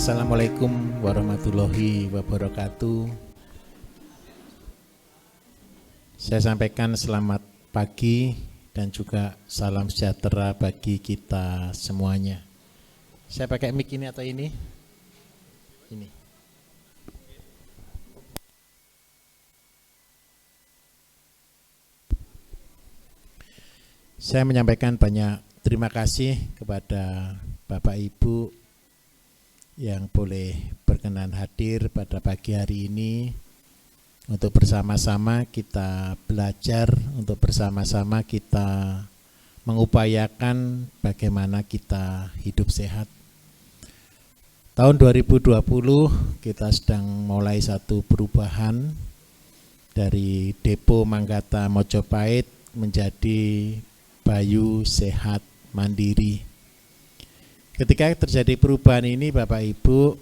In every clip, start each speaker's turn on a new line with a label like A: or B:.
A: Assalamualaikum warahmatullahi wabarakatuh. Saya sampaikan selamat pagi dan juga salam sejahtera bagi kita semuanya. Saya pakai mic ini atau ini? Ini. Saya menyampaikan banyak terima kasih kepada Bapak Ibu yang boleh berkenan hadir pada pagi hari ini untuk bersama-sama kita belajar, untuk bersama-sama kita mengupayakan bagaimana kita hidup sehat. Tahun 2020 kita sedang mulai satu perubahan dari Depo Manggata Mojopahit menjadi Bayu Sehat Mandiri. Ketika terjadi perubahan ini Bapak Ibu,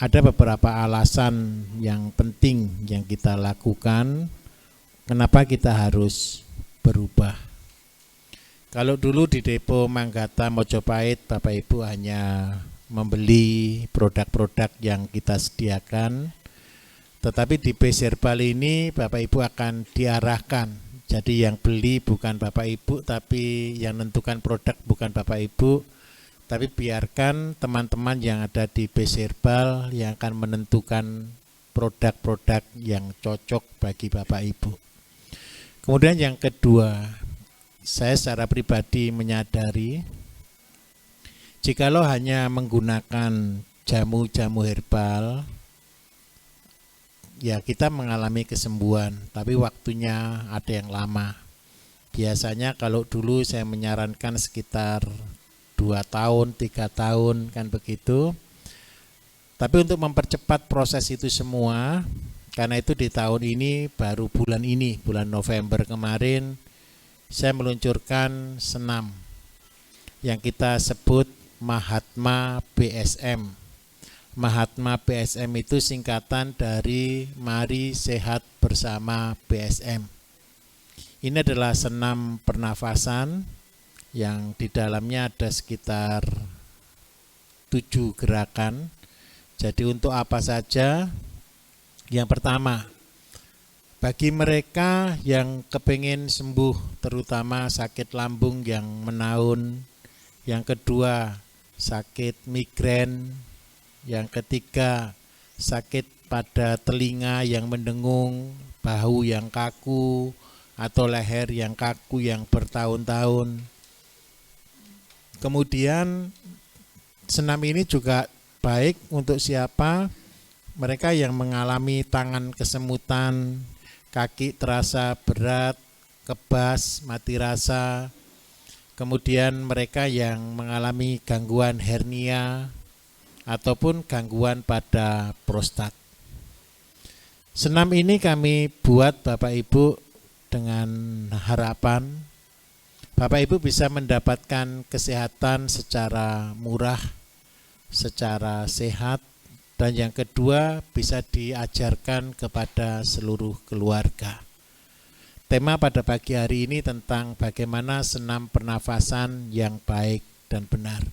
A: ada beberapa alasan yang penting yang kita lakukan kenapa kita harus berubah. Kalau dulu di Depo Manggata Mojopahit Bapak Ibu hanya membeli produk-produk yang kita sediakan, tetapi di Base Herbal ini Bapak Ibu akan diarahkan. Jadi yang beli bukan Bapak Ibu, tapi yang menentukan produk bukan Bapak Ibu, tapi biarkan teman-teman yang ada di Base Herbal yang akan menentukan produk-produk yang cocok bagi Bapak Ibu. Kemudian yang kedua, saya secara pribadi menyadari jikalau hanya menggunakan jamu-jamu herbal, ya kita mengalami kesembuhan, tapi waktunya ada yang lama. Biasanya kalau dulu saya menyarankan sekitar 2 tahun, 3 tahun, kan begitu. Tapi untuk mempercepat proses itu semua, karena itu di tahun ini, baru bulan ini, bulan November kemarin, saya meluncurkan senam yang kita sebut Mahatma BSM. Mahatma BSM itu singkatan dari Mari Sehat Bersama BSM. Ini adalah senam pernafasan yang di dalamnya ada sekitar 7 gerakan. Jadi untuk apa saja? Yang pertama, bagi mereka yang kepingin sembuh, terutama sakit lambung yang menaun. Yang kedua, sakit migrain. Yang ketiga, sakit pada telinga yang mendengung, bahu yang kaku, atau leher yang kaku yang bertahun-tahun. Kemudian senam ini juga baik untuk siapa? Mereka yang mengalami tangan kesemutan, kaki terasa berat, kebas, mati rasa. Kemudian mereka yang mengalami gangguan hernia ataupun gangguan pada prostat. Senam ini kami buat Bapak Ibu dengan harapan Bapak Ibu bisa mendapatkan kesehatan secara murah, secara sehat, dan yang kedua bisa diajarkan kepada seluruh keluarga. Tema pada pagi hari ini tentang bagaimana senam pernafasan yang baik dan benar.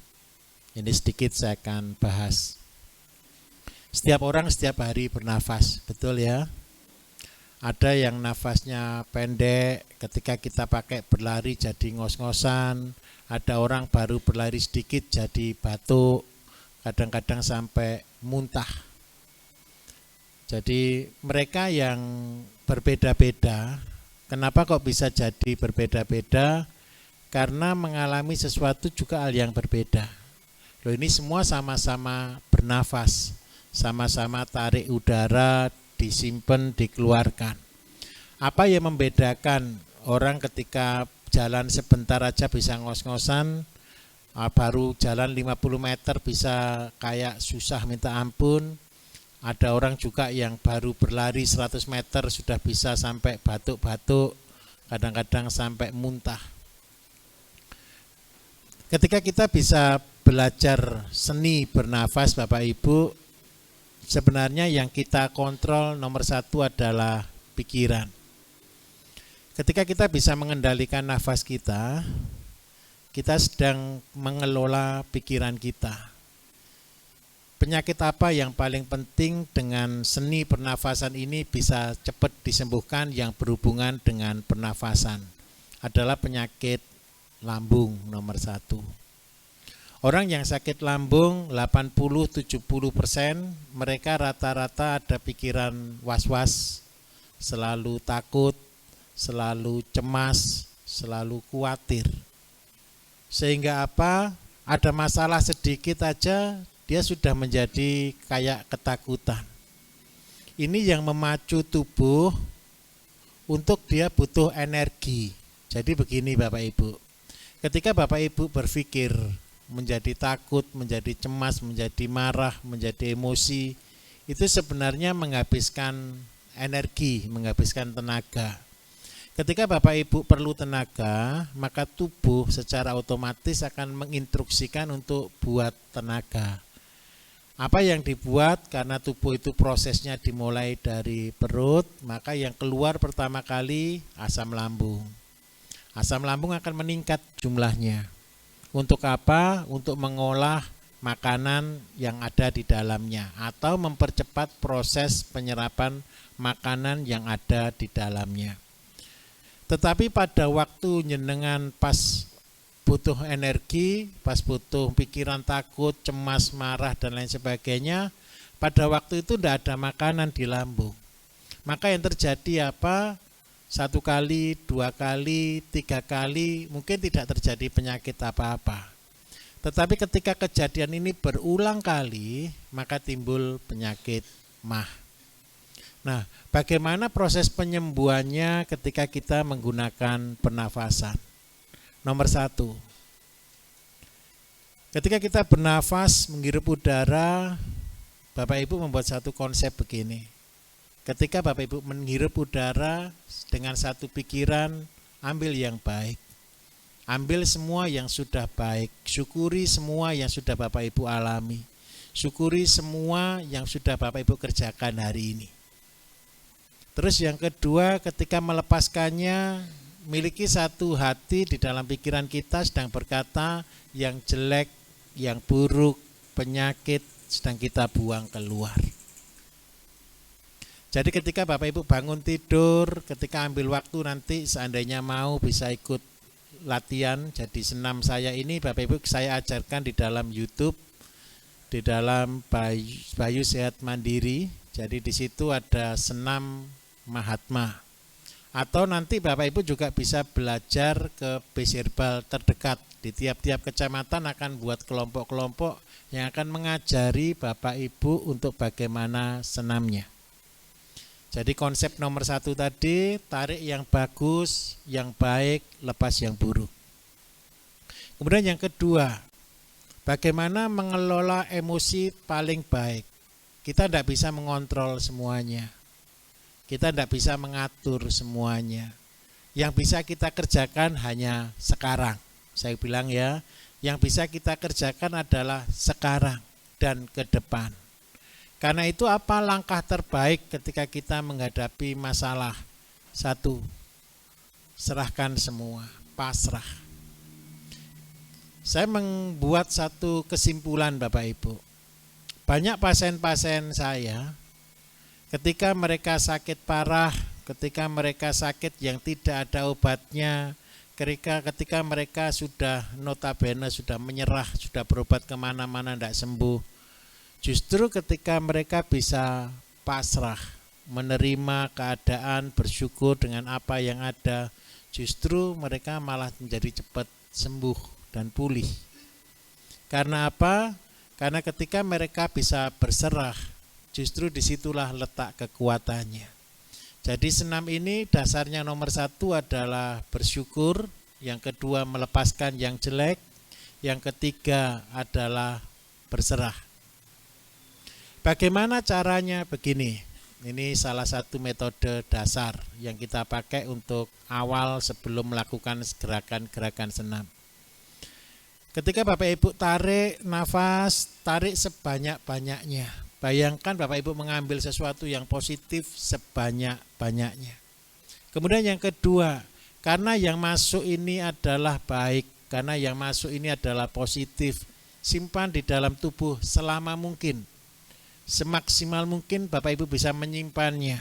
A: Ini sedikit saya akan bahas. Setiap orang setiap hari bernafas, betul ya? Ada yang nafasnya pendek, ketika kita pakai berlari jadi ngos-ngosan. Ada orang baru berlari sedikit jadi batuk, kadang-kadang sampai muntah. Jadi mereka yang berbeda-beda, kenapa kok bisa jadi berbeda-beda? Karena mengalami sesuatu juga hal yang berbeda. Loh, ini semua sama-sama bernafas, sama-sama tarik udara, disimpan, dikeluarkan. Apa yang membedakan orang ketika jalan sebentar aja bisa ngos-ngosan, baru jalan 50 meter bisa kayak susah minta ampun. Ada orang juga yang baru berlari 100 meter sudah bisa sampai batuk-batuk, kadang-kadang sampai muntah. Ketika kita bisa belajar seni bernafas Bapak Ibu, sebenarnya yang kita kontrol nomor 1 adalah pikiran. Ketika kita bisa mengendalikan nafas kita sedang mengelola pikiran kita. penyakit apa yang paling penting dengan seni pernafasan ini bisa cepat disembuhkan yang berhubungan dengan pernafasan? Adalah penyakit lambung nomor 1. Orang yang sakit lambung 80-70% mereka rata-rata ada pikiran was-was, selalu takut, selalu cemas, selalu khawatir. Sehingga apa? Ada masalah sedikit aja dia sudah menjadi kayak ketakutan. Ini yang memacu tubuh untuk dia butuh energi. Jadi begini Bapak Ibu, ketika Bapak Ibu berpikir menjadi takut, menjadi cemas, menjadi marah, menjadi emosi, itu sebenarnya menghabiskan energi, menghabiskan tenaga. Ketika Bapak Ibu perlu tenaga, maka tubuh secara otomatis akan menginstruksikan untuk buat tenaga. Apa yang dibuat? Karena tubuh itu prosesnya dimulai dari perut, maka yang keluar pertama kali asam lambung. Asam lambung akan meningkat jumlahnya. Untuk apa? Untuk mengolah makanan yang ada di dalamnya atau mempercepat proses penyerapan makanan yang ada di dalamnya. Tetapi pada waktu nyenengan pas butuh energi, pas butuh pikiran takut, cemas, marah, dan lain sebagainya, pada waktu itu tidak ada makanan di lambung. Maka yang terjadi apa? 1 kali, 2 kali, 3 kali, mungkin tidak terjadi penyakit apa-apa. Tetapi ketika kejadian ini berulang kali, maka timbul penyakit MAH. Nah, bagaimana proses penyembuhannya ketika kita menggunakan pernafasan? Nomor 1, ketika kita bernafas, menghirup udara, Bapak Ibu membuat satu konsep begini. Ketika Bapak Ibu menghirup udara dengan satu pikiran, ambil yang baik. Ambil semua yang sudah baik. Syukuri semua yang sudah Bapak Ibu alami. Syukuri semua yang sudah Bapak Ibu kerjakan hari ini. Terus yang kedua, ketika melepaskannya, miliki satu hati di dalam pikiran kita sedang berkata yang jelek, yang buruk, penyakit sedang kita buang keluar. Jadi ketika Bapak Ibu bangun tidur, ketika ambil waktu nanti seandainya mau bisa ikut latihan jadi senam saya ini, Bapak Ibu saya ajarkan di dalam YouTube, di dalam Bayu Sehat Mandiri. Jadi di situ ada senam Mahatma. Atau nanti Bapak Ibu juga bisa belajar ke base herbal terdekat. Di tiap-tiap kecamatan akan buat kelompok-kelompok yang akan mengajari Bapak Ibu untuk bagaimana senamnya. Jadi konsep nomor 1 tadi, tarik yang bagus, yang baik, lepas yang buruk. Kemudian yang kedua, bagaimana mengelola emosi paling baik. Kita tidak bisa mengontrol semuanya. Kita tidak bisa mengatur semuanya. Yang bisa kita kerjakan hanya sekarang. Saya bilang ya, yang bisa kita kerjakan adalah sekarang dan ke depan. Karena itu apa langkah terbaik ketika kita menghadapi masalah? 1, serahkan semua, pasrah. Saya membuat satu kesimpulan Bapak Ibu. Banyak pasien-pasien saya, ketika mereka sakit parah, ketika mereka sakit yang tidak ada obatnya, ketika mereka sudah notabene sudah menyerah, sudah berobat kemana-mana tidak sembuh, justru ketika mereka bisa pasrah, menerima keadaan, bersyukur dengan apa yang ada, justru mereka malah menjadi cepat sembuh dan pulih. Karena apa? Karena ketika mereka bisa berserah, justru disitulah letak kekuatannya. Jadi senam ini dasarnya nomor 1 adalah bersyukur, yang kedua melepaskan yang jelek, yang ketiga adalah berserah. Bagaimana caranya? Begini, ini salah satu metode dasar yang kita pakai untuk awal sebelum melakukan gerakan-gerakan senam. Ketika Bapak Ibu tarik nafas, tarik sebanyak-banyaknya. Bayangkan Bapak Ibu mengambil sesuatu yang positif sebanyak-banyaknya. Kemudian yang kedua, karena yang masuk ini adalah baik, karena yang masuk ini adalah positif, simpan di dalam tubuh selama mungkin. Semaksimal mungkin Bapak Ibu bisa menyimpannya.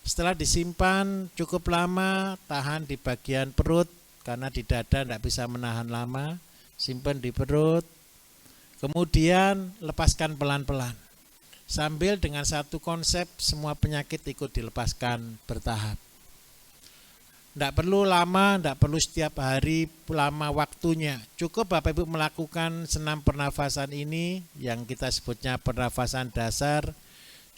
A: Setelah disimpan cukup lama, tahan di bagian perut, karena di dada tidak bisa menahan lama, simpan di perut, kemudian lepaskan pelan-pelan. Sambil dengan satu konsep semua penyakit ikut dilepaskan bertahap. Tidak perlu lama, tidak perlu setiap hari lama waktunya. Cukup Bapak Ibu melakukan senam pernafasan ini yang kita sebutnya pernafasan dasar.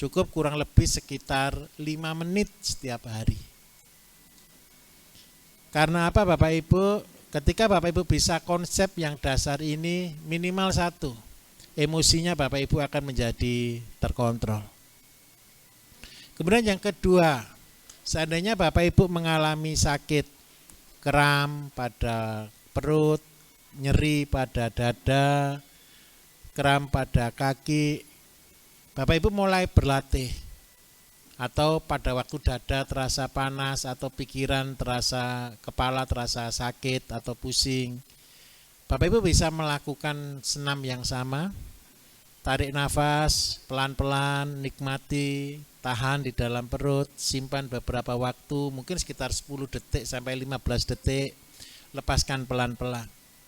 A: Cukup kurang lebih sekitar 5 menit setiap hari. Karena apa Bapak Ibu? Ketika Bapak Ibu bisa konsep yang dasar ini minimal 1. Emosinya Bapak Ibu akan menjadi terkontrol. Kemudian yang kedua, seandainya Bapak Ibu mengalami sakit, kram pada perut, nyeri pada dada, kram pada kaki, Bapak Ibu mulai berlatih. Atau pada waktu dada terasa panas atau pikiran terasa, kepala terasa sakit atau pusing, Bapak Ibu bisa melakukan senam yang sama, tarik nafas, pelan-pelan, nikmati, tahan di dalam perut, simpan beberapa waktu, mungkin sekitar 10 detik sampai 15 detik, lepaskan pelan-pelan.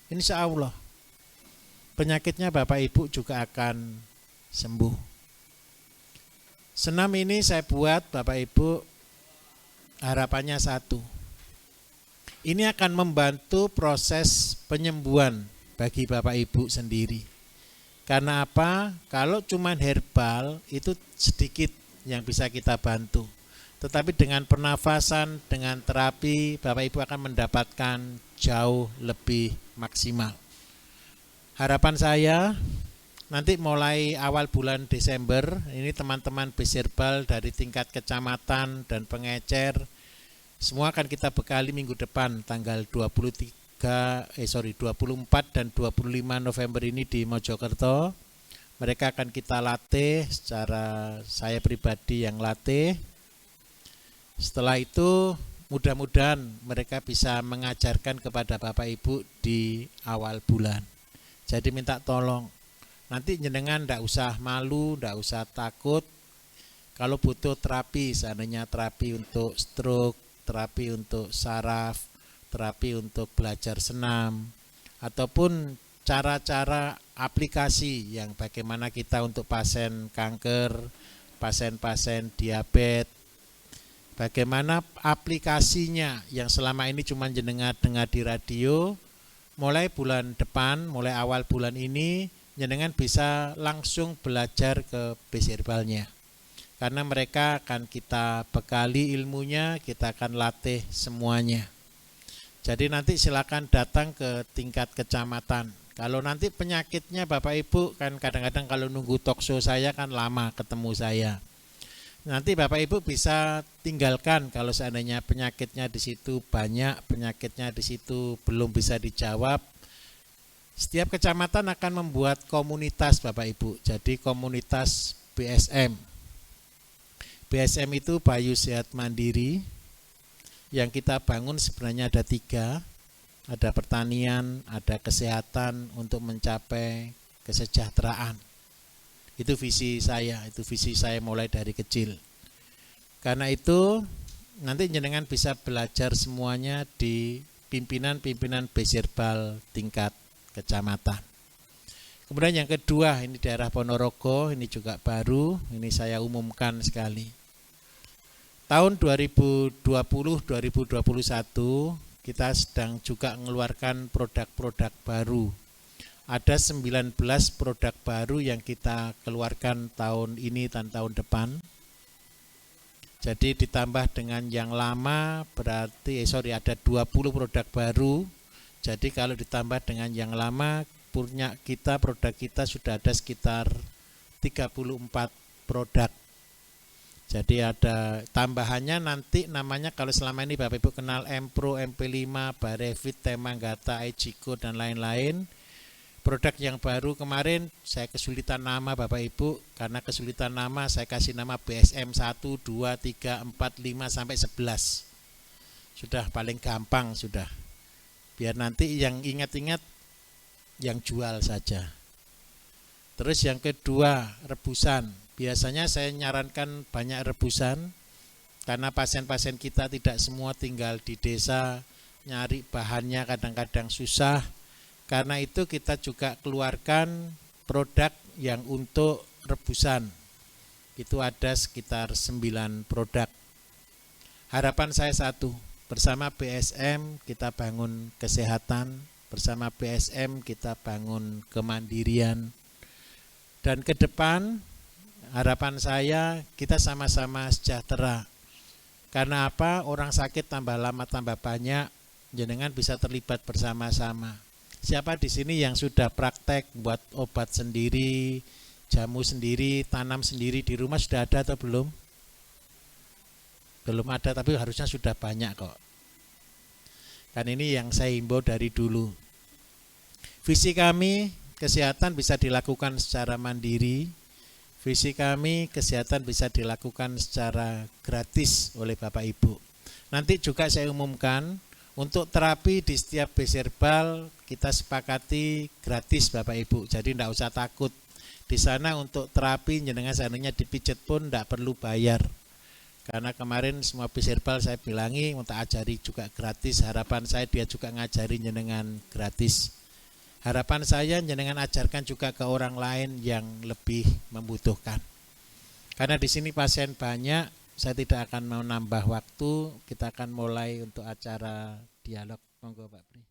A: Insya Allah, penyakitnya Bapak Ibu juga akan sembuh. Senam ini saya buat Bapak Ibu, harapannya 1. Ini akan membantu proses penyembuhan bagi Bapak Ibu sendiri. Karena apa? Kalau cuma herbal itu sedikit yang bisa kita bantu. Tetapi dengan pernafasan, dengan terapi, Bapak Ibu akan mendapatkan jauh lebih maksimal. Harapan saya nanti mulai awal bulan Desember, ini teman-teman Bisherbal dari tingkat kecamatan dan pengecer, semua akan kita bekali minggu depan tanggal 24 dan 25 November ini di Mojokerto. Mereka akan kita latih secara saya pribadi yang latih. Setelah itu mudah-mudahan mereka bisa mengajarkan kepada Bapak Ibu di awal bulan. Jadi minta tolong, nanti jenengan tidak usah malu, tidak usah takut. Kalau butuh terapi, seandainya terapi untuk stroke, terapi untuk saraf, terapi untuk belajar senam, ataupun cara-cara aplikasi yang bagaimana kita untuk pasien kanker, pasien-pasien diabetes, bagaimana aplikasinya yang selama ini cuma jenengan dengar di radio, mulai bulan depan, mulai awal bulan ini, jenengan bisa langsung belajar ke Bisherbalnya. Karena mereka akan kita bekali ilmunya, kita akan latih semuanya. Jadi nanti silakan datang ke tingkat kecamatan. Kalau nanti penyakitnya Bapak Ibu, kan kadang-kadang kalau nunggu talkshow saya kan lama ketemu saya. Nanti Bapak Ibu bisa tinggalkan kalau seandainya penyakitnya di situ banyak, penyakitnya di situ belum bisa dijawab. Setiap kecamatan akan membuat komunitas Bapak Ibu. Jadi komunitas BSM. BSM itu Bayu Sehat Mandiri. Yang kita bangun sebenarnya ada 3. Ada pertanian, ada kesehatan untuk mencapai kesejahteraan. Itu visi saya mulai dari kecil. Karena itu nanti jenengan bisa belajar semuanya di pimpinan-pimpinan Bisherbal tingkat kecamatan. Kemudian yang kedua, ini daerah Ponorogo, ini juga baru, ini saya umumkan sekali. Tahun 2020-2021 kita sedang juga mengeluarkan produk-produk baru. Ada 19 produk baru yang kita keluarkan tahun ini dan tahun depan. Jadi ditambah dengan yang lama berarti ada 20 produk baru. Jadi kalau ditambah dengan yang lama punya kita, produk kita sudah ada sekitar 34 produk. Jadi ada tambahannya nanti namanya, kalau selama ini Bapak Ibu kenal Empro, MP5, Barevit, Temanggata, Ejiko dan lain-lain. Produk yang baru kemarin saya kesulitan nama Bapak Ibu, karena kesulitan nama saya kasih nama BSM 1, 2, 3, 4, 5 sampai 11. Sudah paling gampang sudah. Biar nanti yang ingat-ingat yang jual saja. Terus yang kedua, rebusan. Biasanya saya nyarankan banyak rebusan karena pasien-pasien kita tidak semua tinggal di desa, nyari bahannya kadang-kadang susah. Karena itu kita juga keluarkan produk yang untuk rebusan. Itu ada sekitar 9 produk. Harapan saya satu, bersama BSM kita bangun kesehatan, bersama BSM kita bangun kemandirian. Dan ke depan harapan saya kita sama-sama sejahtera. Karena apa? Orang sakit tambah lama tambah banyak, jenengan bisa terlibat bersama-sama. Siapa di sini yang sudah praktek buat obat sendiri, jamu sendiri, tanam sendiri di rumah sudah ada atau belum? Belum ada, tapi harusnya sudah banyak kok. Kan ini yang saya himbau dari dulu. Visi kami kesehatan bisa dilakukan secara mandiri. Visi kami kesehatan bisa dilakukan secara gratis oleh Bapak Ibu. Nanti juga saya umumkan untuk terapi di setiap Bserbal kita sepakati gratis Bapak Ibu. Jadi tidak usah takut. Di sana untuk terapi jenengan seandainya dipijet pun tidak perlu bayar. Karena kemarin semua Bserbal saya bilangi untuk ajari juga gratis. Harapan saya dia juga ngajari jenengan gratis. Harapan saya jenengan ajarkan juga ke orang lain yang lebih membutuhkan. Karena di sini pasien banyak, saya tidak akan mau nambah waktu. Kita akan mulai untuk acara dialog. Monggo Pak Pri.